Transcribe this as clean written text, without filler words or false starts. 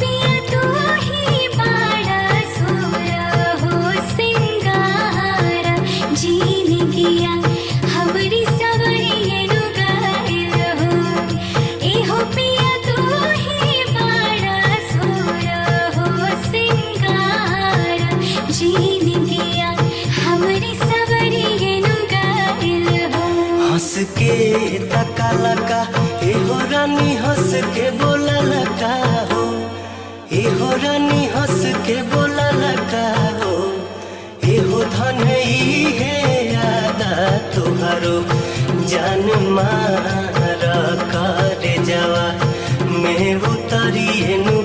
पिया तू ही बाड़ा सोरा हो सिंगारा जीने किया हमरी सवरिये नु गाइल हो। एहो पिया तू ही बाड़ा सोरा हो सिंगारा जीने किया हमरी सवरिये नु गाइल हो। हंस के तका लगा एहो रानी हंस के बोला लगा हो। एहो रानी हंस के बोला लगा हो। एहो धन ही है यादा तुहारो जान मारा करे जावा मैं उतरी नु।